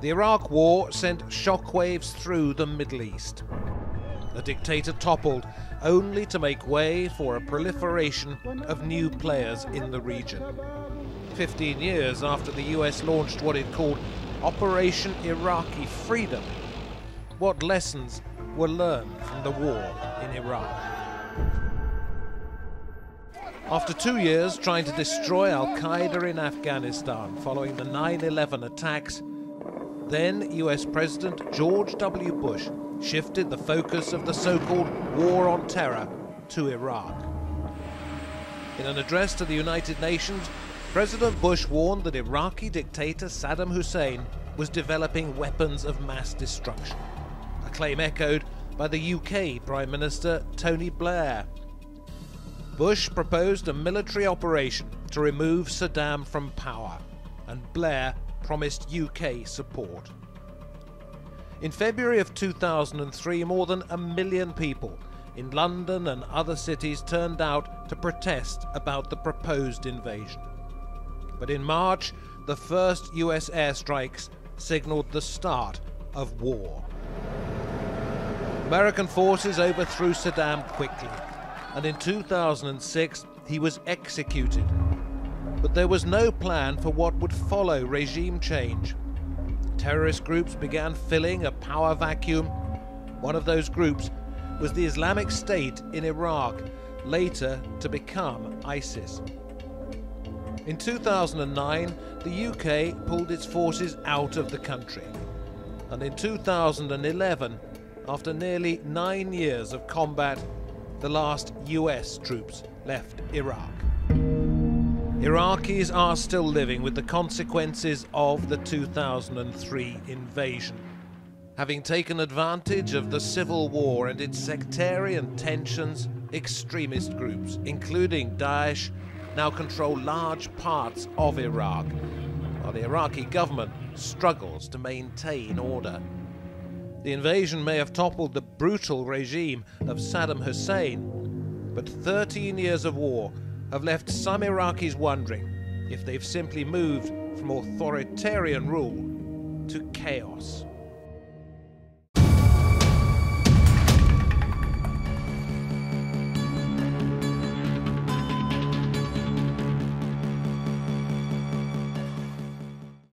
The Iraq War sent shockwaves through the Middle East. The dictator toppled, only to make way for a proliferation of new players in the region. 15 years after the US launched what it called Operation Iraqi Freedom, what lessons were learned from the war in Iraq? After 2 years trying to destroy Al-Qaeda in Afghanistan following the 9/11 attacks, then US President George W. Bush shifted the focus of the so-called War on Terror to Iraq. In an address to the United Nations, President Bush warned that Iraqi dictator Saddam Hussein was developing weapons of mass destruction, a claim echoed by the UK Prime Minister Tony Blair. Bush proposed a military operation to remove Saddam from power, and Blair promised UK support. In February of 2003, more than 1 million people in London and other cities turned out to protest about the proposed invasion. But in March, the first US airstrikes signaled the start of war. American forces overthrew Saddam quickly, and in 2006 he was executed. But there was no plan for what would follow regime change. Terrorist groups began filling a power vacuum. One of those groups was the Islamic State in Iraq, later to become ISIS. In 2009, the UK pulled its forces out of the country. And in 2011, after nearly 9 years of combat, the last US troops left Iraq. Iraqis are still living with the consequences of the 2003 invasion. Having taken advantage of the civil war and its sectarian tensions, extremist groups, including Daesh, now control large parts of Iraq, while the Iraqi government struggles to maintain order. The invasion may have toppled the brutal regime of Saddam Hussein, but 13 years of war have left some Iraqis wondering if they've simply moved from authoritarian rule to chaos.